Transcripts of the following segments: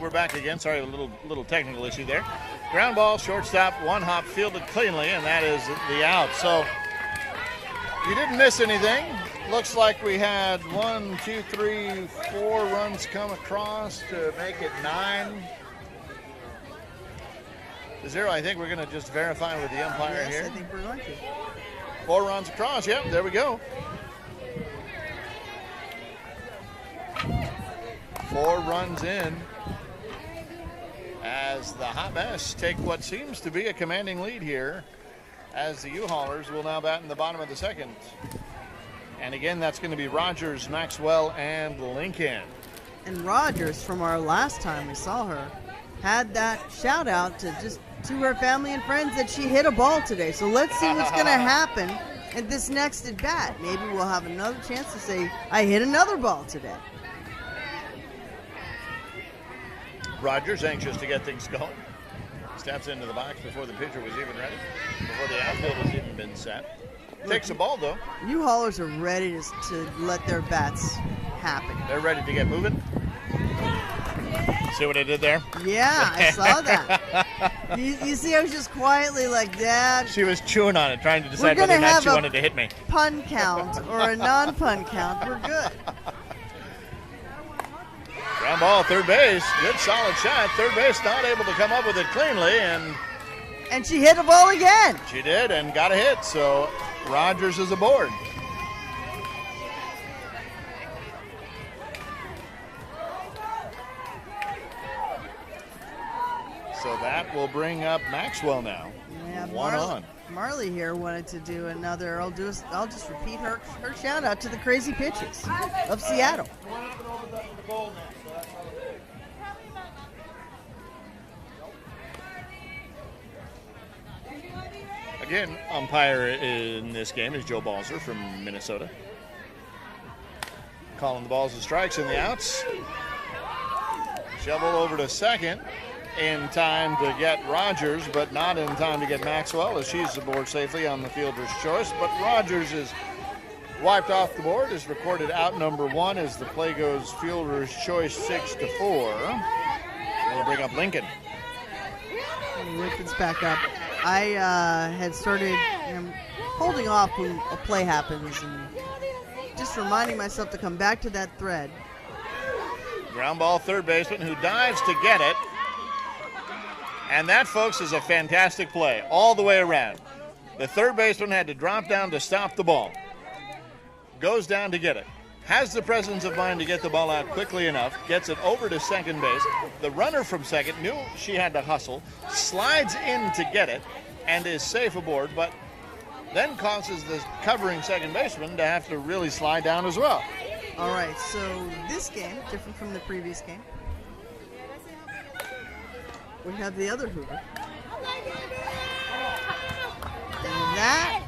And we're back again. Sorry, a little technical issue there. Ground ball, shortstop, one hop, fielded cleanly, and that is the out. So you didn't miss anything. Looks like we had 1, 2, 3, 4 runs come across to make it 9-0. I think we're going to just verify with the umpire here. Yes, I think we're going to. 4 runs across. Yep, there we go. 4 runs in as the Hot Mess take what seems to be a commanding lead here, as the U-Haulers will now bat in the bottom of the second. And again, that's going to be Rogers, Maxwell, and Lincoln. And Rogers, from our last time we saw her, had that shout out to her family and friends that she hit a ball today. So let's see what's going to happen at this next at bat. Maybe we'll have another chance to say, I hit another ball today. Rogers anxious to get things going. Steps into the box before the pitcher was even ready, before the outfield has even been set. Takes a ball, though. U-Haulers are ready to let their bats happen. They're ready to get moving. See what I did there? Yeah, I saw that. You see, I was just quietly like that. She was chewing on it, trying to decide whether or not she wanted to hit me. Pun count or a non-pun count. We're good. Ground ball, third base. Good solid shot. Third base not able to come up with it cleanly, and she hit a ball again. She did and got a hit, so Rogers is aboard. So that will bring up Maxwell now. Yeah, One on. Marley here wanted to do another. I'll just repeat her shout out to the Crazy Pitches of Seattle. Again, umpire in this game is Joe Balzer from Minnesota. Calling the balls and strikes and the outs. Shovel over to second in time to get Rogers, but not in time to get Maxwell, as she's aboard safely on the fielder's choice. But Rogers is wiped off the board, is recorded out number 1 as the play goes fielder's choice 6-4. We'll bring up Lincoln. Lincoln's back up. I had started holding off when a play happens and just reminding myself to come back to that thread. Ground ball, third baseman who dives to get it. And that, folks, is a fantastic play all the way around. The third baseman had to drop down to stop the ball. Goes down to get it. Has the presence of mind to get the ball out quickly enough. Gets it over to second base. The runner from second knew she had to hustle. Slides in to get it and is safe aboard, but then causes the covering second baseman to have to really slide down as well. All right, so this game, different from the previous game. We have the other Hoover. And that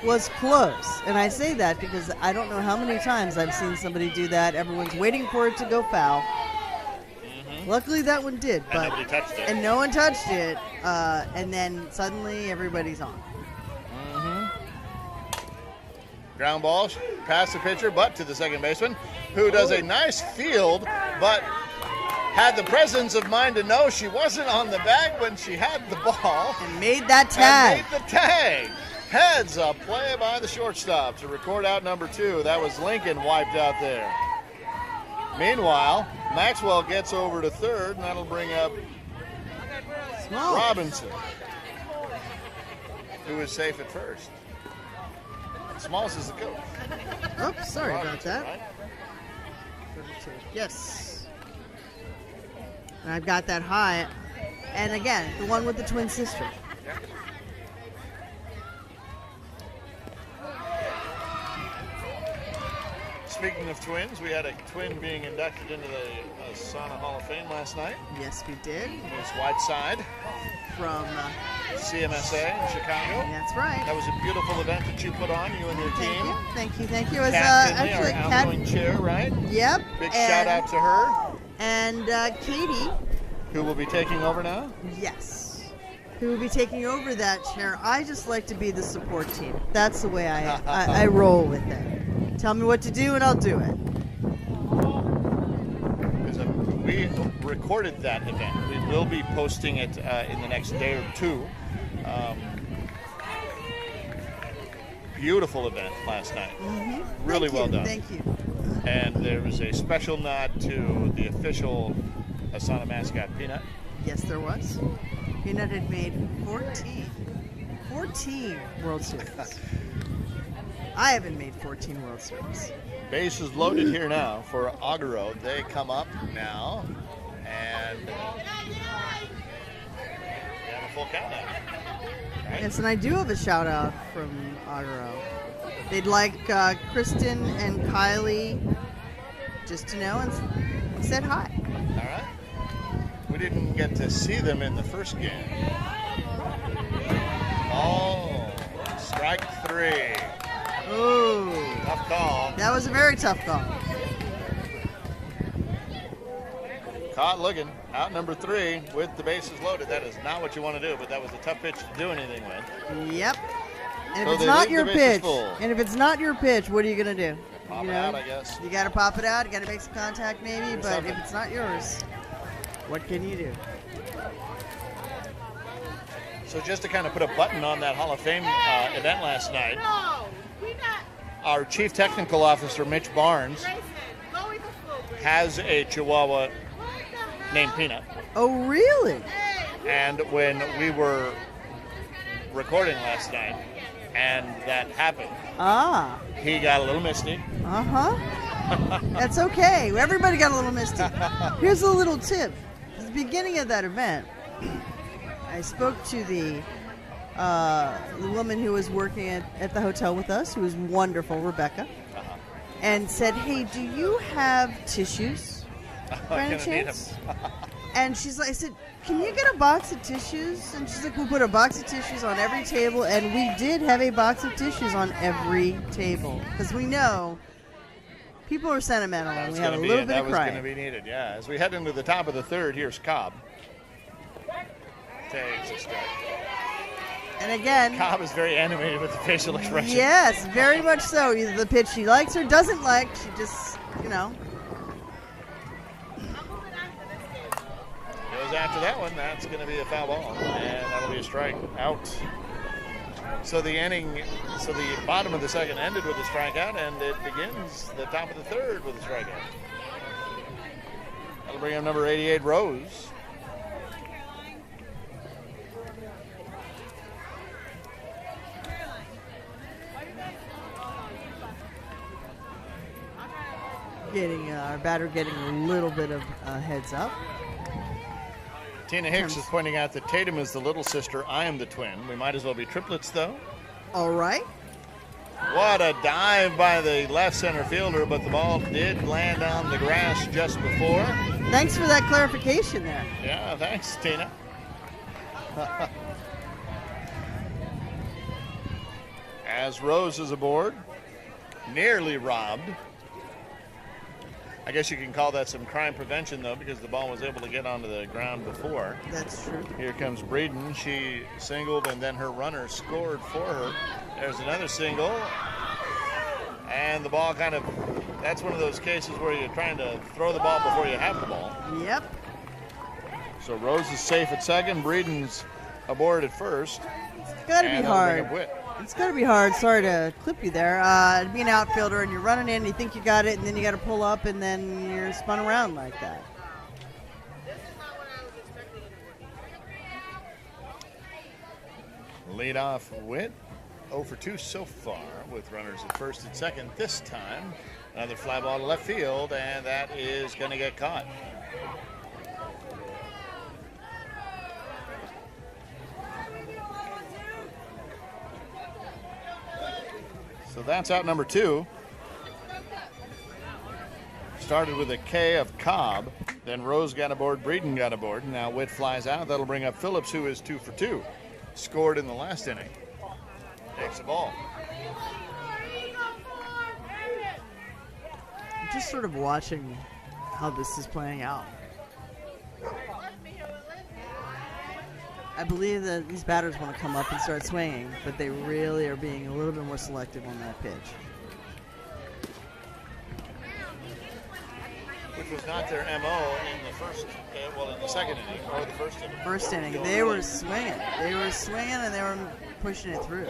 was close. And I say that because I don't know how many times I've seen somebody do that. Everyone's waiting for it to go foul. Mm-hmm. Luckily that one did. And nobody touched it. And no one touched it. And then suddenly everybody's on. Mm-hmm. Ground ball, past the pitcher, but to the second baseman, who does a nice field, but had the presence of mind to know she wasn't on the bag when she had the ball. And made that tag. And made the tag. Heads a play by the shortstop to record out number 2. That was Lincoln wiped out there. Meanwhile, Maxwell gets over to third, and that'll bring up Small. Robinson, who is safe at first. Smalls is the coach. Oops, sorry about that. Right? Yes. And I've got that high. And again, the one with the twin sister. Yeah. Speaking of twins, we had a twin being inducted into the ASANA Hall of Fame last night. Yes, we did. Miss Whiteside From CMSA in Chicago. That's right. That was a beautiful event that you put on, you and your team. Thank you. It was Kat Finley, actually our outgoing chair, right? Yep. Big shout out to her. And Katie. Who will be taking over now? Yes. Who will be taking over that chair. I just like to be the support team. That's the way I roll with it. Tell me what to do and I'll do it. There's a we recorded that event. We will be posting it in the next day or two. Beautiful event last night. Really well done. Thank you. And there was a special nod to the official ASANA mascot, Peanut. Yes, there was. Peanut had made 14 World Series. I haven't made 14 World Series. Base is loaded here now for Agaro. They come up now, and we have a full count now. Right? Yes, and I do have a shout out from Agaro. They'd like Kristen and Kylie just to know and said hi. All right. We didn't get to see them in the first game. Oh, strike 3. Ooh. Tough call. That was a very tough call. Caught looking. Out number 3 with the bases loaded. That is not what you want to do, but that was a tough pitch to do anything with. Yep. And So if it's they not leave your the bases pitch, full. and if it's not your pitch, what are you gonna do? Pop it out, I guess. You gotta pop it out. You gotta make some contact, maybe. But something. if it's not yours, what can you do? So just to kind of put a button on that Hall of Fame event last night, our Chief Technical Officer, Mitch Barnes, has a Chihuahua named Peanut. Oh, really? And when we were recording last night and that happened, he got a little misty. That's okay. Everybody got a little misty. Here's a little tip. At the beginning of that event, I spoke to the woman who was working at the hotel with us, who was wonderful, Rebecca, and said, "Hey, do you have tissues by any chance?" And she's like, I said, "Can you get a box of tissues?" And she's like, "We'll put a box of tissues on every table." And we did have a box of tissues on every table, because we know people are sentimental, and we have a little bit of That was crying. going to be needed, yeah. As we head into the top of the third, here's Cobb. Takes a strike. And again, Cobb is very animated with the facial expression. yes, very much so. Either the pitch she likes or doesn't like, she just, Goes after that one. That's going to be a foul ball, and that'll be a strike. Out. So the bottom of the second ended with a strikeout, and it begins the top of the third with a strikeout. That'll bring up number 88, Rose. our batter getting a little bit of heads up. Tina Hicks is pointing out that Tatum is the little sister. I am the twin. We might as well be triplets, though. All right. What a dive by the left center fielder, but the ball did land on the grass just before. Thanks for that clarification there. Yeah, thanks, Tina. As Rose is aboard, nearly robbed. I guess you can call that some crime prevention, though, because the ball was able to get onto the ground before. That's true. Here comes Breeden. She singled, and then her runner scored for her. There's another single. And the ball that's one of those cases where you're trying to throw the ball before you have the ball. Yep. So Rose is safe at second. Breeden's aboard at first. It's got to be hard. It's got to be hard. Sorry to clip you there. To be an outfielder and you're running in, you think you got it, and then you got to pull up, and then you're spun around like that. Lead off Witt. 0 for 2 so far with runners at first and second. This time, another fly ball to left field, and that is going to get caught. So that's out number 2. Started with a K of Cobb. Then Rose got aboard, Breeden got aboard. Now Witt flies out. That'll bring up Phillips, who is 2 for 2. Scored in the last inning. Takes the ball. I'm just sort of watching how this is playing out. I believe that these batters want to come up and start swinging, but they really are being a little bit more selective on that pitch. Which was not their MO in the first, in the second inning or the first inning. First inning, they were swinging. They were swinging and they were pushing it through.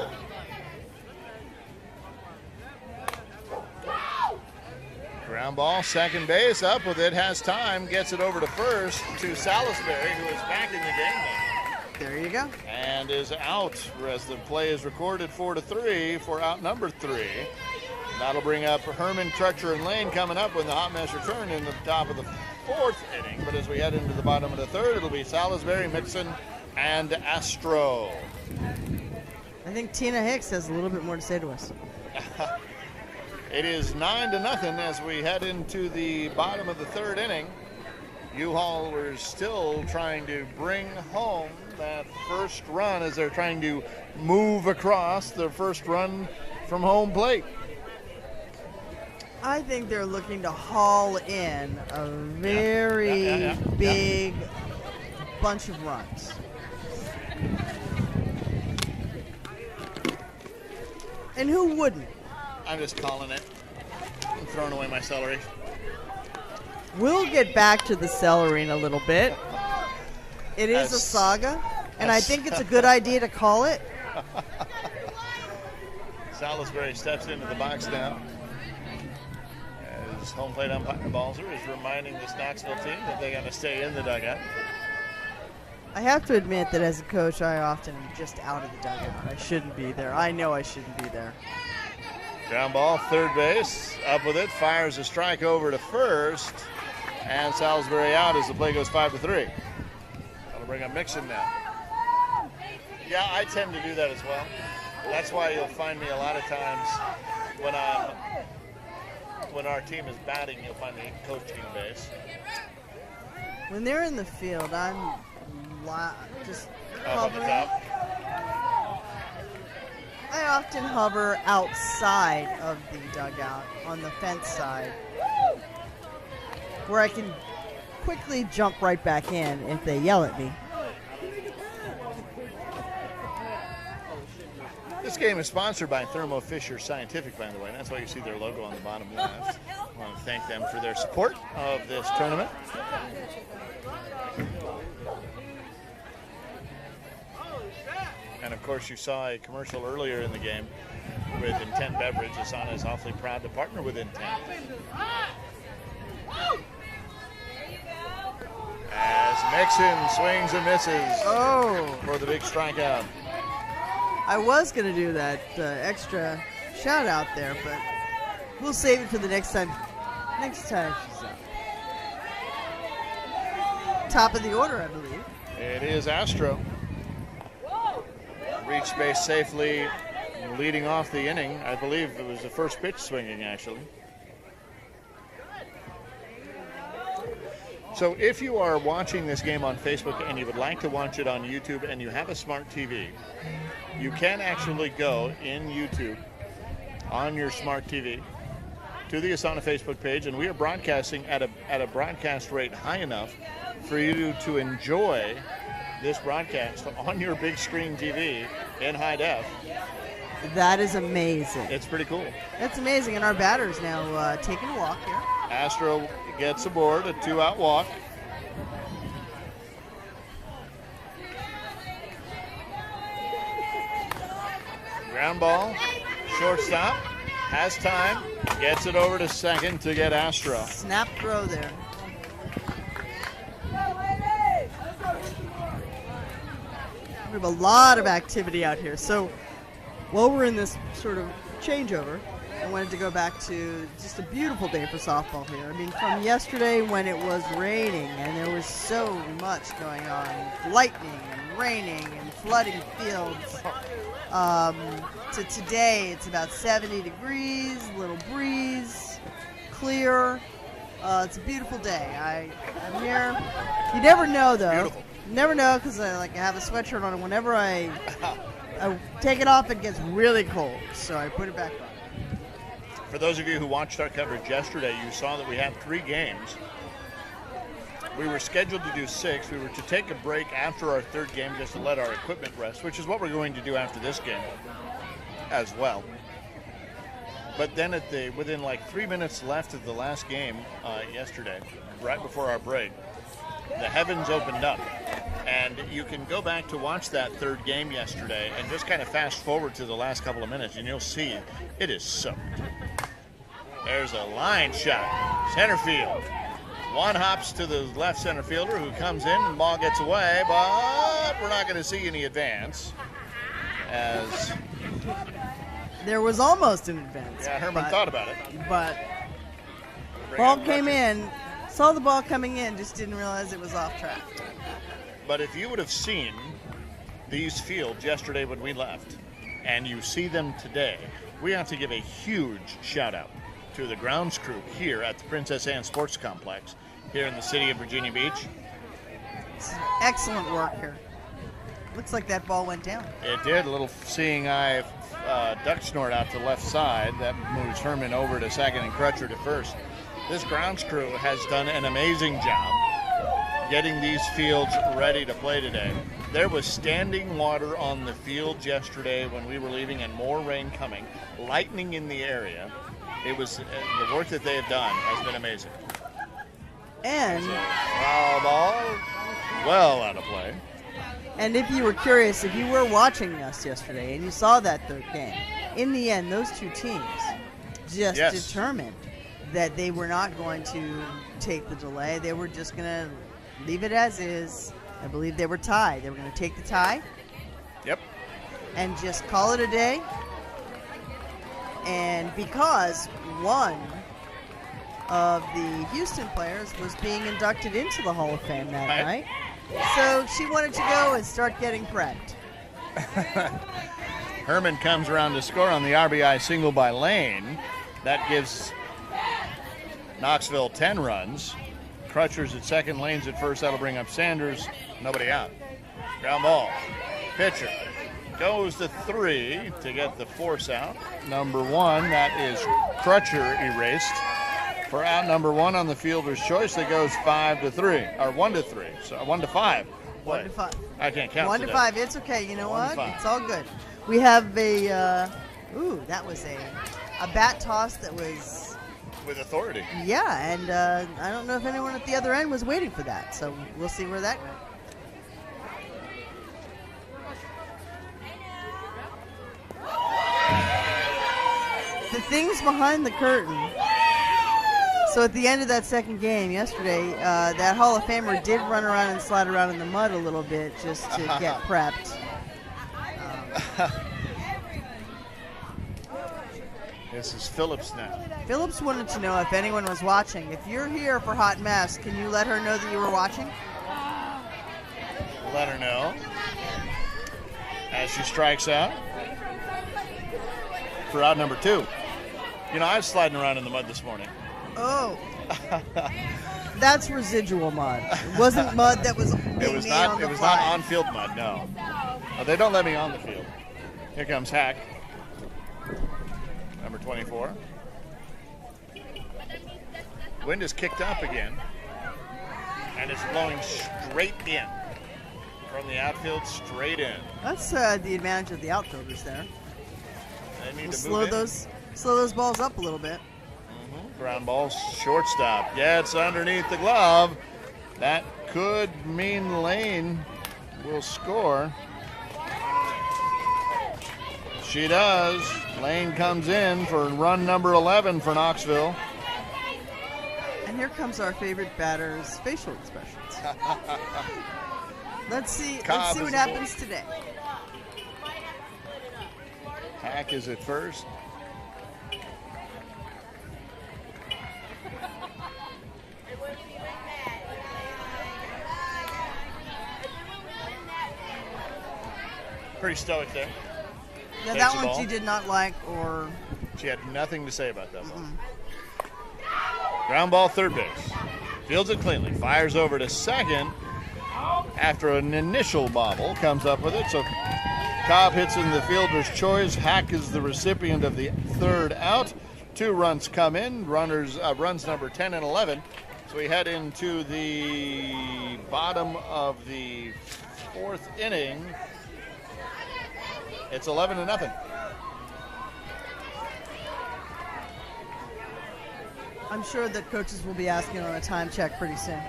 Ground ball, second base, up with it, has time, gets it over to first to Salisbury, who is back in the game now. There you go. And is out as the play is recorded 4-3 for out number 3. That'll bring up Herman, Crutcher, and Lane coming up when the Hot Mess return in the top of the 4th inning. But as we head into the bottom of the 3rd, it'll be Salisbury, Mixon, and Astro. I think Tina Hicks has a little bit more to say to us. It is 9-0 as we head into the bottom of the 3rd inning. U-Haul were still trying to bring home that first run as they're trying to move across the first run from home plate. I think they're looking to haul in a very big bunch of runs. And who wouldn't? I'm just calling it. I'm throwing away my celery. We'll get back to the celery in a little bit. It is a saga, and I think it's a good idea to call it. Salisbury steps into the box now. As home plate umpire Balzer is reminding this Knoxville team that they got to stay in the dugout. I have to admit that as a coach, I often am just out of the dugout. I shouldn't be there. I know I shouldn't be there. Ground ball, third base, up with it, fires a strike over to first, and Salisbury out as the play goes 5-3. That'll bring up Mixon now. Yeah, I tend to do that as well. That's why you'll find me a lot of times when our team is batting, you'll find me coaching base. When they're in the field, I'm just Up on the top. I often hover outside of the dugout on the fence side where I can quickly jump right back in if they yell at me. This game is sponsored by Thermo Fisher Scientific, by the way. That's why you see their logo on the bottom left. I want to thank them for their support of this tournament. And of course, you saw a commercial earlier in the game with Intent Beverage. ASANA is awfully proud to partner with Intent. As Mixon swings and misses for the big strikeout. I was going to do that extra shout out there, but we'll save it for the next time. Next time she's up. Top of the order, I believe. It is Astro. Reached base safely, leading off the inning. I believe it was the first pitch swinging, actually. So if you are watching this game on Facebook and you would like to watch it on YouTube and you have a smart TV, you can actually go in YouTube on your smart TV to the ASANA Facebook page, and we are broadcasting at a broadcast rate high enough for you to enjoy this broadcast on your big screen TV in high def. That is amazing. It's pretty cool. That's amazing, and our batter's now taking a walk here. Astro gets aboard, a 2-out walk. Ground ball, shortstop, has time, gets it over to second to get Astro. Snap throw there. We have a lot of activity out here. So while we're in this sort of changeover, I wanted to go back to just a beautiful day for softball here. I mean, from yesterday when it was raining and there was so much going on, lightning and raining and flooding fields, to today it's about 70 degrees, little breeze, clear. It's a beautiful day. I'm here. You never know, though. Beautiful. You never know because I have a sweatshirt on, and whenever I take it off, it gets really cold. So I put it back on. For those of you who watched our coverage yesterday, you saw that we had 3 games. We were scheduled to do 6. We were to take a break after our 3rd game just to let our equipment rest, which is what we're going to do after this game as well. But then within like 3 minutes left of the last game yesterday, right before our break, the heavens opened up. And you can go back to watch that third game yesterday and just kind of fast forward to the last couple of minutes, and you'll see it is soaked. There's a line shot, center field. One hops to the left center fielder who comes in, and the ball gets away, but we're not going to see any advance. As there was almost an advance. Yeah, Herman thought about it. But ball came in, saw the ball coming in, just didn't realize it was off track. But if you would have seen these fields yesterday when we left, and you see them today, we have to give a huge shout out to the grounds crew here at the Princess Anne Sports Complex here in the city of Virginia Beach. Excellent work here. Looks like that ball went down. It did. A little seeing eye duck snort out to the left side. That moves Herman over to second and Crutcher to first. This grounds crew has done an amazing job getting these fields ready to play today. There was standing water on the fields yesterday when we were leaving and more rain coming, lightning in the area. It was the work that they have done has been amazing. And foul ball, well out of play. And if you were curious, if you were watching us yesterday and you saw that third game, in the end, those two teams just determined that they were not going to take the delay. They were just going to leave it as is. I believe they were tied. They were going to take the tie. Yep. And just call it a day. And because one of the Houston players was being inducted into the Hall of Fame that night, so she wanted to go and start getting prepped. Herman comes around to score on the RBI single by Lane. That gives Knoxville 10 runs. Crutcher's at second, Lane's at first. That'll bring up Sanders. Nobody out. Ground ball. Pitcher goes to 3 to get the force out. Number 1, that is Crutcher erased. For out number 1 on the fielder's choice, that goes 5-3, or 1-3, so 1-5. 1-5. I can't count 1-5. It's okay. You know what? 1-5. It's all good. We have a. That was a bat toss that was with authority. Yeah, and I don't know if anyone at the other end was waiting for that. So we'll see where that goes. The things behind the curtain. So at the end of that second game yesterday, that Hall of Famer did run around and slide around in the mud a little bit just to get prepped. This is Phillips now. Phillips wanted to know if anyone was watching. If you're here for Hot Mess, can you let her know that you were watching? Let her know. As she strikes out. For out number 2. You know, I was sliding around in the mud this morning. Oh. That's residual mud. It wasn't mud that was being It was made not. on the It was fly. not on-field mud. No. They don't let me on the field. Here comes Hack. Number 24. Wind is kicked up again, and it's blowing straight in from the outfield, straight in. That's the advantage of the outfielders there. They need We'll to slow move in. those balls up a little bit. Ground ball, shortstop gets underneath the glove. That could mean Lane will score. She does. Lane comes in for run number 11 for Knoxville. And here comes our favorite batter's facial expressions. Let's see what happens today. Hack is at first. Pretty stoic there. Yeah, Takes that the one ball. she did not like, or She had nothing to say about that one. Ground ball, third base. Fields it cleanly. Fires over to second. After an initial bobble, comes up with it. So Cobb hits in the fielder's choice. Hack is the recipient of the third out. 2 runs come in. Runs number 10 and 11. So we head into the bottom of the 4th inning. It's 11-0. I'm sure that coaches will be asking on a time check pretty soon.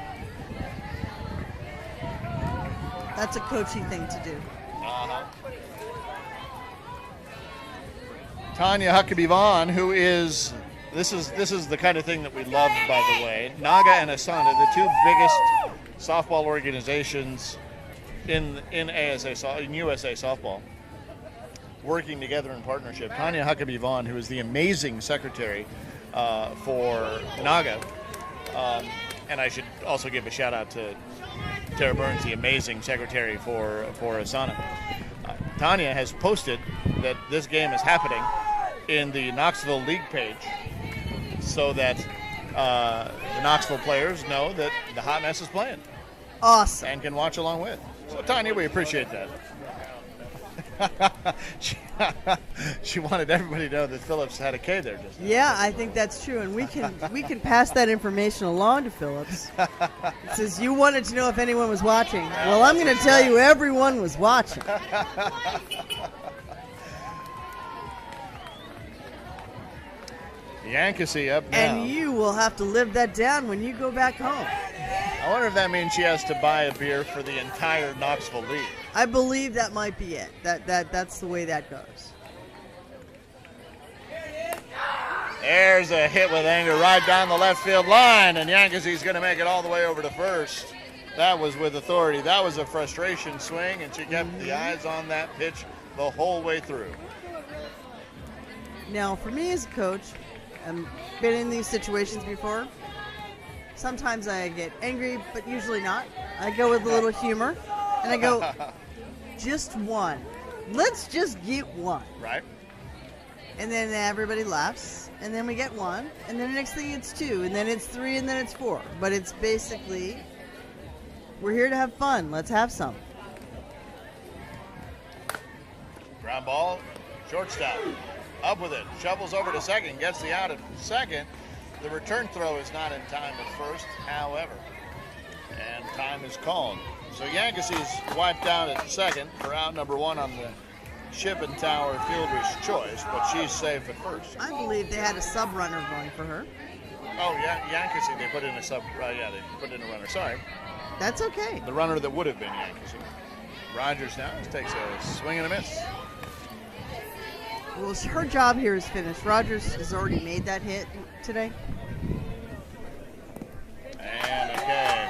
That's a coachy thing to do. Uh-huh. Tanya Huckabee-Vaughn, who is this is the kind of thing that we love, by the way. Naga and ASANA, the two biggest softball organizations in USA softball, working together in partnership. Tanya Huckabee-Vaughn, who is the amazing secretary for Naga, and I should also give a shout out to Tara Burns, the amazing secretary for ASANA. Tanya has posted that this game is happening in the Knoxville League page, so that the Knoxville players know that the Hot Mess is playing. Awesome. And can watch along with. So Tanya, we appreciate that. She wanted everybody to know that Phillips had a K there just now. Yeah, I think that's true, and we can pass that information along to Phillips. It says you wanted to know if anyone was watching. Well, I'm going to tell you everyone was watching. Yankee up now. And you will have to live that down when you go back home. I wonder if that means she has to buy a beer for the entire Knoxville League. I believe that might be it. That's the way that goes. There's a hit with anger right down the left field line, and Yankees going to make it all the way over to first. That was with authority. That was a frustration swing, and she kept the eyes on that pitch the whole way through. Now, for me as a coach, I've been in these situations before. Sometimes I get angry, but usually not. I go with a little humor, and I go, just one. Let's just get one. Right. And then everybody laughs, and then we get one, and then the next thing it's two, and then it's three, and then it's four. But it's basically, we're here to have fun. Let's have some. Ground ball, shortstop. Up with it, shovels over to second, gets the out at second. The return throw is not in time at first, however, and time is called. So Yankees wiped out at second for out number one on the Tower fielder's choice, but she's safe at first. I believe they had a sub runner going for her. Oh yeah, Yankees, they put in a sub. They put in a runner. Sorry, that's okay. The runner that would have been Yankees. Rogers now takes a swing and a miss. Well, her job here is finished. Rogers has already made that hit today. And okay.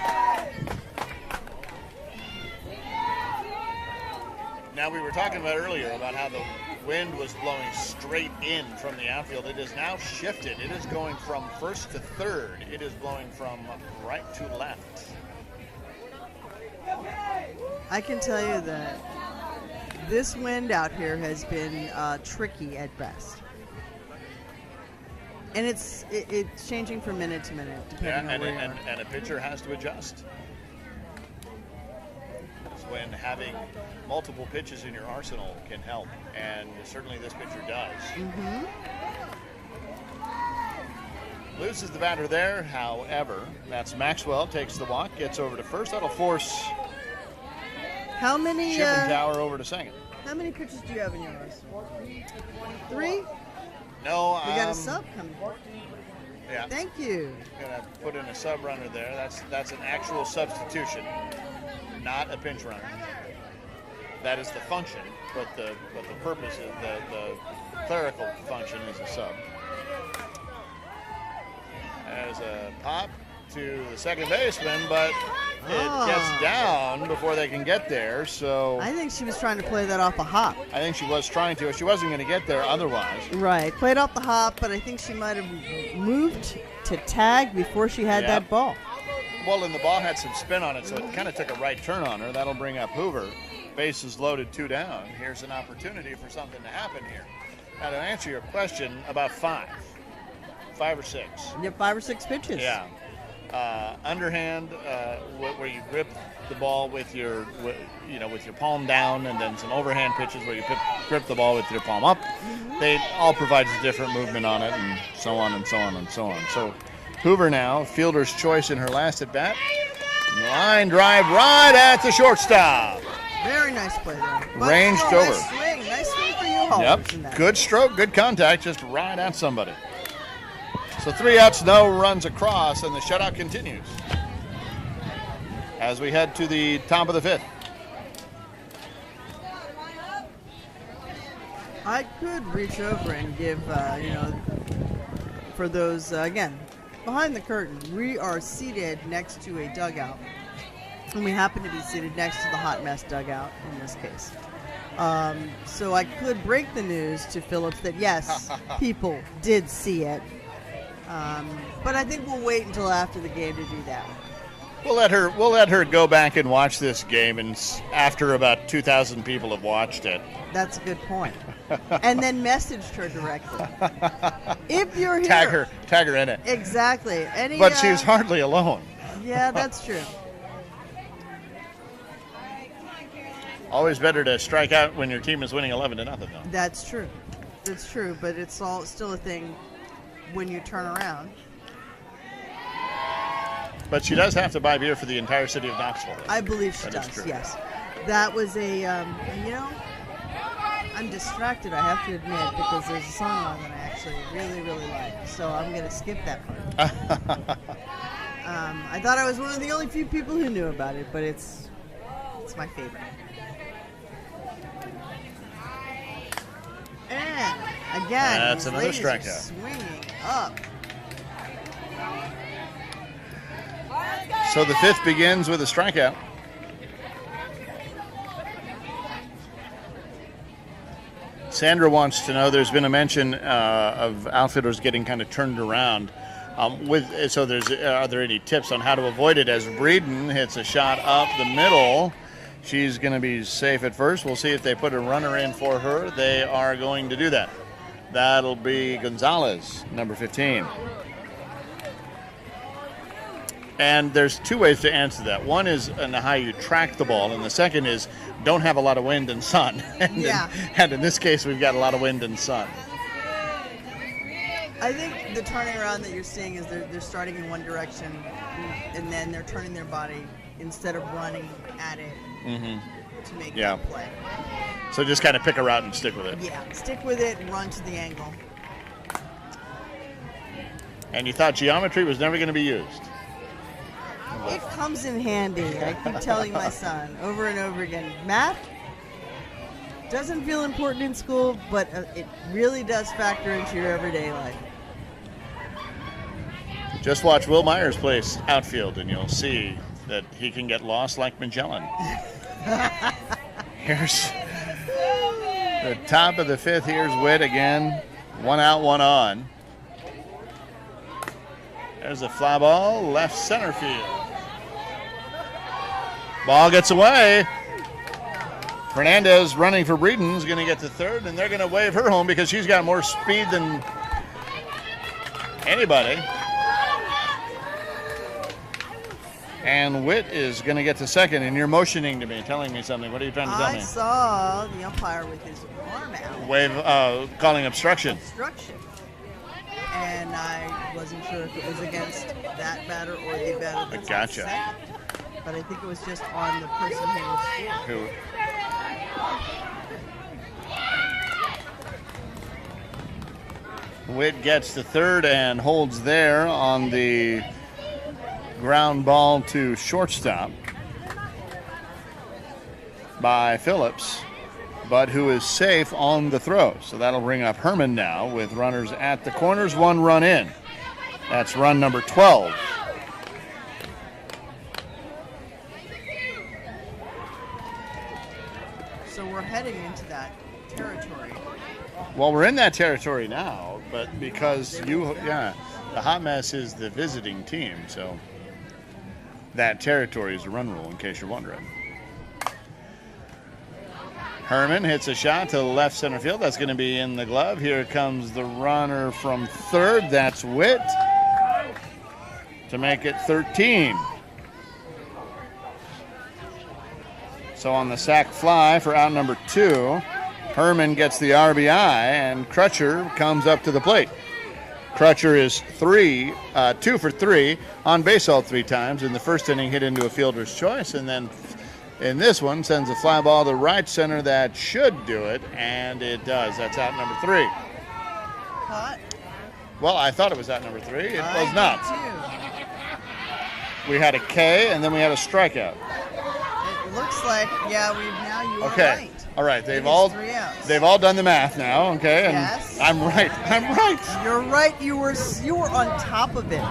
Now, we were talking about earlier about how the wind was blowing straight in from the outfield. It is now shifted. It is going from first to third. It is blowing from right to left. I can tell you that this wind out here has been tricky at best. And it's changing from minute to minute, depending on where you are. And a pitcher has to adjust. It's when having multiple pitches in your arsenal can help, and certainly this pitcher does. Mm-hmm. Loses the batter there, however. That's Maxwell, takes the walk, gets over to first. That'll force how many Tower over to second. How many pitches do you have in your arsenal? 3? No, we got a sub coming. Yeah. Thank you. Gonna put in a sub runner there. That's an actual substitution, not a pinch runner. That is the function, but the purpose is the clerical function is a sub. There's a pop to the second baseman, but it gets down before they can get there. So I think she was trying to play that off a hop. I think she was trying to. She wasn't going to get there otherwise. Right, played off the hop, but I think she might have moved to tag before she had that ball. Well, and the ball had some spin on it, so it kind of took a right turn on her. That'll bring up Hoover. Bases loaded, 2 down. Here's an opportunity for something to happen here. Now, to answer your question, about 5 or 6. You have 5 or 6 pitches. Yeah. Underhand, where you grip the ball with your palm down, and then some overhand pitches where you grip the ball with your palm up. Mm-hmm. They all provide a different movement on it, and so on and so on and so on. So Hoover now, fielder's choice in her last at bat. Line drive right at the shortstop. Very nice play there. Ranged over. Nice swing for you, Hall. Yep. Good stroke, good contact, just right at somebody. So 3 outs, no runs across, and the shutout continues as we head to the top of the 5th. I could reach over and give, for those, again, behind the curtain, we are seated next to a dugout. And we happen to be seated next to the Hot Mess dugout in this case. So I could break the news to Phillips that, yes, people did see it. But I think we'll wait until after the game to do that. We'll let her go back and watch this game, and after about 2,000 people have watched it. That's a good point. And then messaged her directly. If you're here, tag her in it. Exactly. But she's hardly alone. Yeah, that's true. Always better to strike out when your team is winning 11-0, though. That's true. That's true, but it's still a thing when you turn around. But she does have to buy beer for the entire city of Knoxville. I believe she does, yes. That was a, I'm distracted, I have to admit, because there's a song on that I actually really, really like. So I'm going to skip that part. I thought I was one of the only few people who knew about it, but it's my favorite. And again, that's another strikeout. Swinging up. So the 5th begins with a strikeout. Sandra wants to know, there's been a mention of outfielders getting kind of turned around. Are there any tips on how to avoid it? As Breeden hits a shot up the middle, she's going to be safe at first. We'll see if they put a runner in for her. They are going to do that. That'll be Gonzalez, number 15. And there's 2 ways to answer that. One is in how you track the ball, and the second is don't have a lot of wind and sun. And in this case, we've got a lot of wind and sun. I think the turning around that you're seeing is they're starting in one direction, and then they're turning their body instead of running at it to make that play. So just kind of pick a route and stick with it. Yeah, stick with it and run to the angle. And you thought geometry was never going to be used. It comes in handy. I keep telling my son over and over again, math doesn't feel important in school, but it really does factor into your everyday life. Just watch Will Myers play outfield, and you'll see that he can get lost like Magellan. Here's the top of the 5th. Here's Witt again. 1 out, 1 on. There's a fly ball, left center field. Ball gets away. Fernandez running for Breeden is going to get to third, and they're going to wave her home because she's got more speed than anybody. And Witt is going to get to second, and you're motioning to me, telling me something. What are you trying to tell me? I saw the umpire with his arm out. Wave, calling obstruction. And I wasn't sure if it was against that batter or the batter that's gotcha. Second. But I think it was just on the person who was Witt gets to third and holds there on the ground ball to shortstop by Phillips, but who is safe on the throw. So that'll bring up Herman now with runners at the corners, 1 run in. That's run number 12. So we're heading into that territory. Well, we're in that territory now, but because the Hot Mess is the visiting team, so that territory is a run rule, in case you're wondering. Herman hits a shot to left center field. That's going to be in the glove. Here comes the runner from third. That's Witt to make it 13. So on the sac fly for out number 2, Herman gets the RBI, and Crutcher comes up to the plate. Crutcher is 2 for 3 on base all 3 times. In the first inning, hit into a fielder's choice, and then in this one, sends a fly ball to right center that should do it, and it does. That's out number 3. Hot. Well, I thought it was at number 3. It I was not. did We had a K, and then we had a strikeout. too. It looks like, yeah, you are Okay. right. All right. It is 3 outs. They've all done the math now. Okay. And Yes. I'm right. I'm right. You're right. You were on top of it.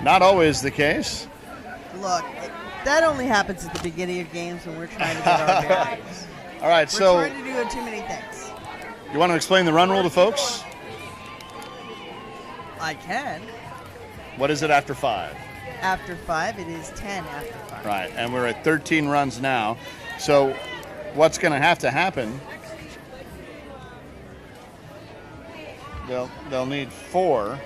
Not always the case. Look, that only happens at the beginning of games when we're trying to get our bearings. All right. We're So trying to do too many things. you want to explain the run rule to folks? I can. What is it after 5? After 5, it is 10 after 5. Right. And we're at 13 runs now. So what's going to have to happen? They'll need 4.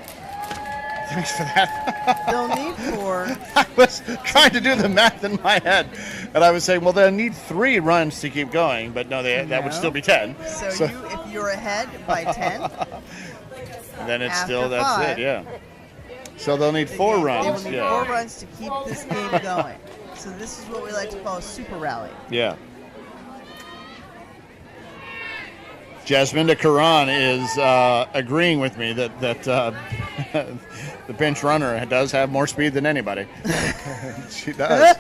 Thanks for that. They'll need 4. I was trying to do the math in my head, and I was saying, well, they'll need 3 runs to keep going, but no, that would No. still be 10. So if you're ahead by 10, then it's after still, that's 5, it, yeah. So they'll need 4 runs. They will need yeah. 4 runs to keep this game going. So this is what we like to call a super rally. Yeah. Jasminda Karan is agreeing with me that the pinch runner does have more speed than anybody. She does.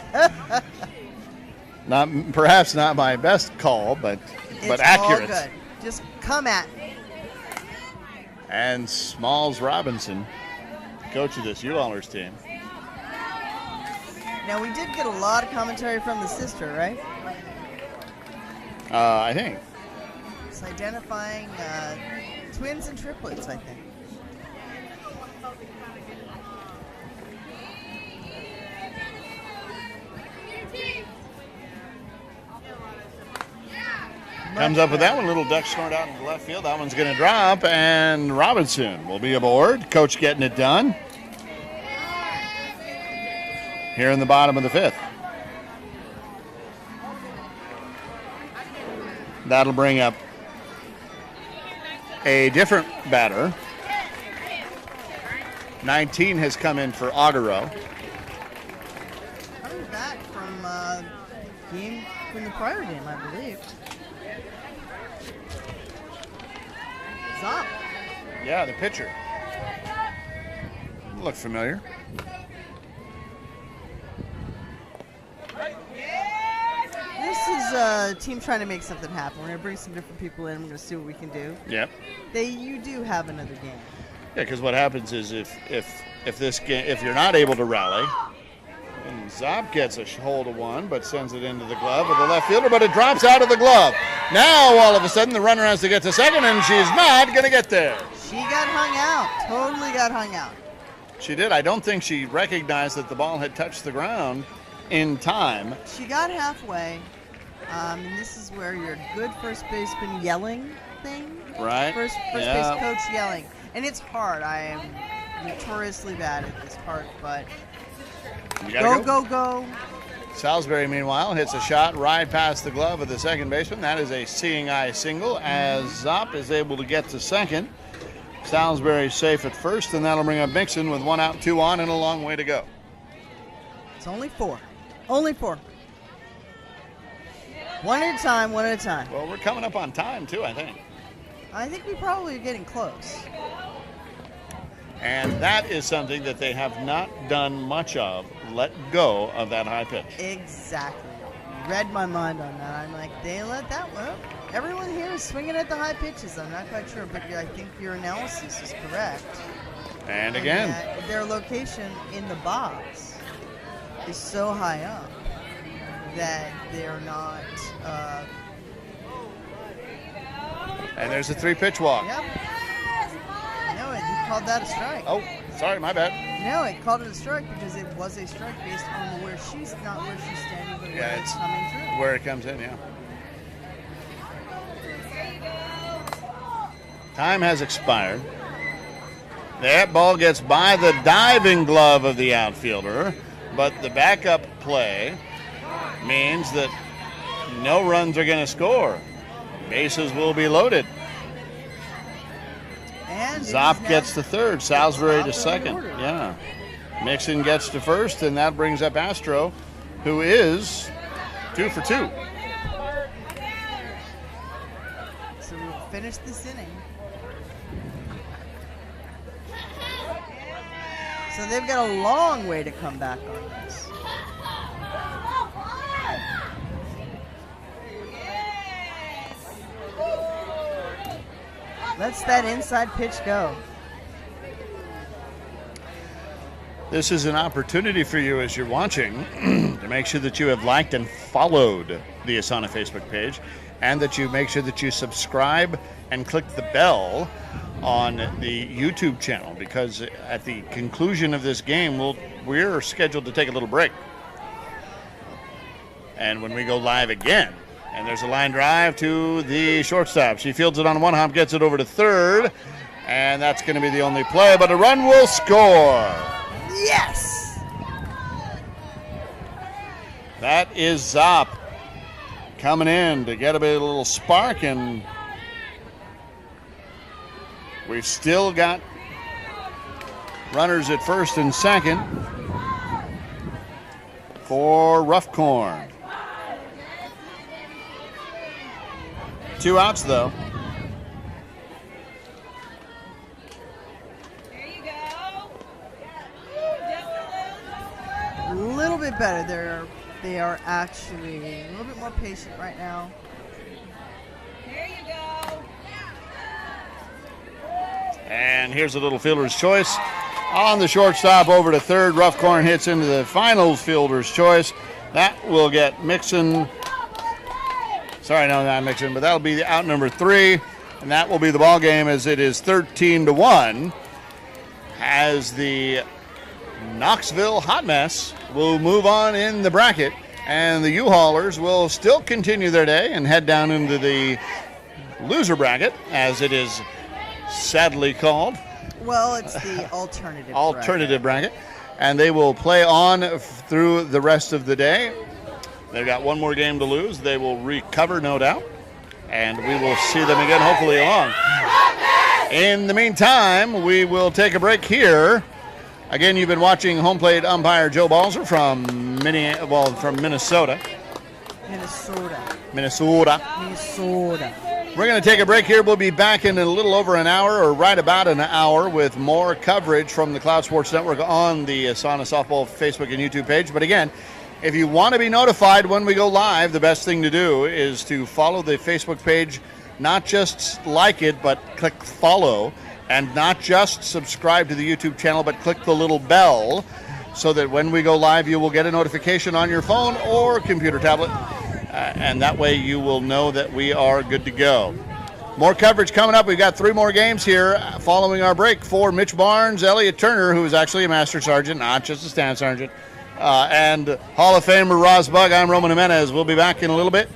Perhaps not my best call, but accurate. All good. Just come at me. And Smalls Robinson, coach of this U-Haulers team. Now we did get a lot of commentary from the sister, right? I think. It's identifying twins and triplets, I think. Comes up with that one. Little duck snort out in the left field. That one's going to drop, and Robinson will be aboard. Coach getting it done here in the bottom of the 5th. That'll bring up a different batter. 19 has come in for Auguro. Coming back from the prior game, I believe. Zop. Yeah, the pitcher. Look familiar. This is a team trying to make something happen. We're going to bring some different people in. We're going to see what we can do. Yep. You do have another game. Yeah, because what happens is if this game, if you're not able to rally, and Zop gets a hold of one, but sends it into the glove of the left fielder, but it drops out of the glove. Now all of a sudden the runner has to get to second, and she's not going to get there. She got hung out. Totally got hung out. She did. I don't think she recognized that the ball had touched the ground in time. She got halfway, and this is where your good first baseman yelling thing. Right. First Yeah. base coach yelling. And it's hard. I am notoriously bad at this part, but You gotta go. Salisbury, meanwhile, hits a shot right past the glove of the second baseman. That is a seeing eye single as Zop is able to get to second. Salisbury safe at first, and that'll bring up Mixon with 1 out, 2 on, and a long way to go. It's only 4. Only 4. One at a time, one at a time. Well, we're coming up on time, too, I think. I think we probably are getting close. And that is something that they have not done much of. Let go of that high pitch. Exactly. You read my mind on that. I'm like, they let that one. Everyone here is swinging at the high pitches. I'm not quite sure, but I think your analysis is correct. And again. That their location in the box is so high up that they're not. And there's a 3-pitch walk. Yep. No, he called that a strike. Oh, sorry, my bad. No, it called it a strike because it was a strike based on where she's not where she's standing, but where it's coming through. Where it comes in, yeah. Time has expired. That ball gets by the diving glove of the outfielder, but the backup play means that no runs are going to score. Bases will be loaded. And Zop gets to third, Salisbury to second. Order. Yeah. Mixon gets to first, and that brings up Astro, who is 2 for 2. So we'll finish this inning So they've got a long way to come back on this. Let's that inside pitch go. This is an opportunity for you as you're watching to make sure that you have liked and followed the ASANA Facebook page, and that you make sure that you subscribe and click the bell on the YouTube channel, because at the conclusion of this game, we're scheduled to take a little break. And when we go live again, and there's a line drive to the shortstop. She fields it on one hop, gets it over to third, and that's going to be the only play, but a run will score. Yes! That is Zop coming in to get a little spark, and we've still got runners at first and second for Roughcorn. 2 outs, though. A little bit better. They are actually a little bit more patient right now. There you go. And here's a little fielder's choice on the shortstop over to third. Roughcorn hits into the final fielder's choice. That will get Mixon. Sorry, no, not Mixon, but that'll be the out number 3, and that will be the ball game, as it is 13-1, as the Knoxville Hot Mess will move on in the bracket, and the U-Haulers will still continue their day and head down into the loser bracket, as it is sadly called. Well, it's the alternative bracket. And they will play on through the rest of the day. They've got one more game to lose. They will recover, no doubt, and we will see them again, hopefully, along. In the meantime, we will take a break here. Again, you've been watching home plate umpire Joe Balzer from Minnesota. We're going to take a break here. We'll be back in a little over an hour, or right about an hour, with more coverage from the Cloud Sports Network on the ASANA Softball Facebook and YouTube page. But again, if you want to be notified when we go live, the best thing to do is to follow the Facebook page. Not just like it, but click follow. And not just subscribe to the YouTube channel, but click the little bell, so that when we go live, you will get a notification on your phone or computer tablet. And that way you will know that we are good to go. More coverage coming up. We've got 3 more games here following our break for Mitch Barnes, Elliot Turner, who is actually a Master Sergeant, not just a Staff Sergeant, and Hall of Famer Ross Bug. I'm Roman Jimenez. We'll be back in a little bit.